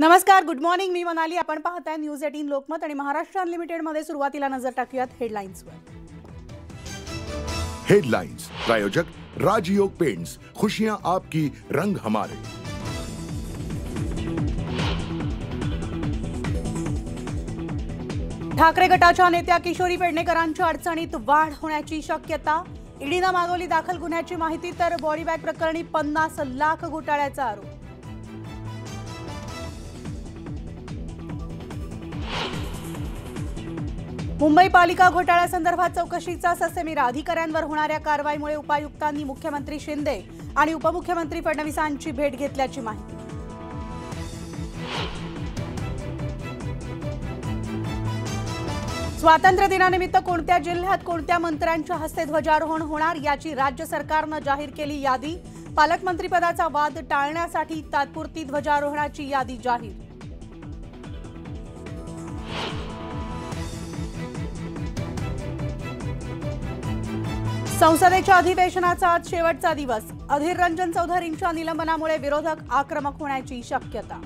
नमस्कार, good morning. मी मनाली. आपण पाहताय न्यूज 18 लोकमत आणि महाराष्ट्र अनलिमिटेड मध्ये सुरुवातीला नजर टाकूयात हेडलाइन्सवर. हेडलाइंस प्रायोजक राजयोग पेंट्स, खुशियां आपकी, रंग हमारे. ठाकरे गटाच्या नेत्या किशोरी पेडणेकरांच्या अडचणीत वाढ होण्याची शक्यता. ईडीनं मागवली दाखल गुन्ह्याची माहिती, तर बॉडी बॅग प्रकरणी 50 लाख घोटाळ्याचा आरोप. मुंबई पालिका घोटाळ्यासंदर्भात चौकशीचा ससेमिरा. अधिकाऱ्यांवर होणाऱ्या कारवाईमुळे उपायुक्तांनी मुख्यमंत्री शिंदे आणि उपमुख्यमंत्री फडणवीसांची भेट घेतल्याची माहिती. स्वातंत्र्य दिनानिमित्त कोणत्या जिल्ह्यात कोणत्या मंत्र्यांच्या हस्ते ध्वजारोहण होणार याची राज्य सरकारनं जाहीर केली यादी. पालकमंत्रीपदाचा वाद टाळण्यासाठी तात्पुरती ध्वजारोहणाची यादी जाहीर. संसदेच्या अधिवेशनाचा आज शेवटचा दिवस. अधीर रंजन चौधरींच्या निलंबनामुळे विरोधक आक्रमक होण्याची शक्यता.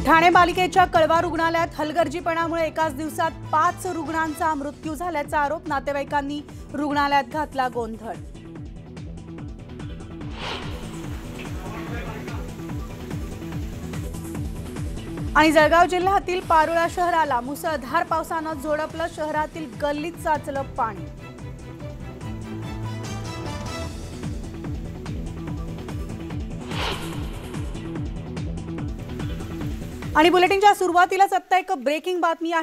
ठाणे पालिकेच्या कळवा रुग्णालयात हलगर्जीपणामुळे एकाच दिवसात 5 रुग्णांचा मृत्यू झाल्याचा आरोप. नातेवाईकांनी रुग्णालयात घातला गोंधळ. आणि जळगाव जिल्ह्यातील पारोळा शहराला मुसळधार पावसानं झोडपलं. शहरातील गल्लीत साचलं पाणी. आणि बुलेटिनच्या सुरुवातीलाच आता एक ब्रेकिंग बातमी आहे.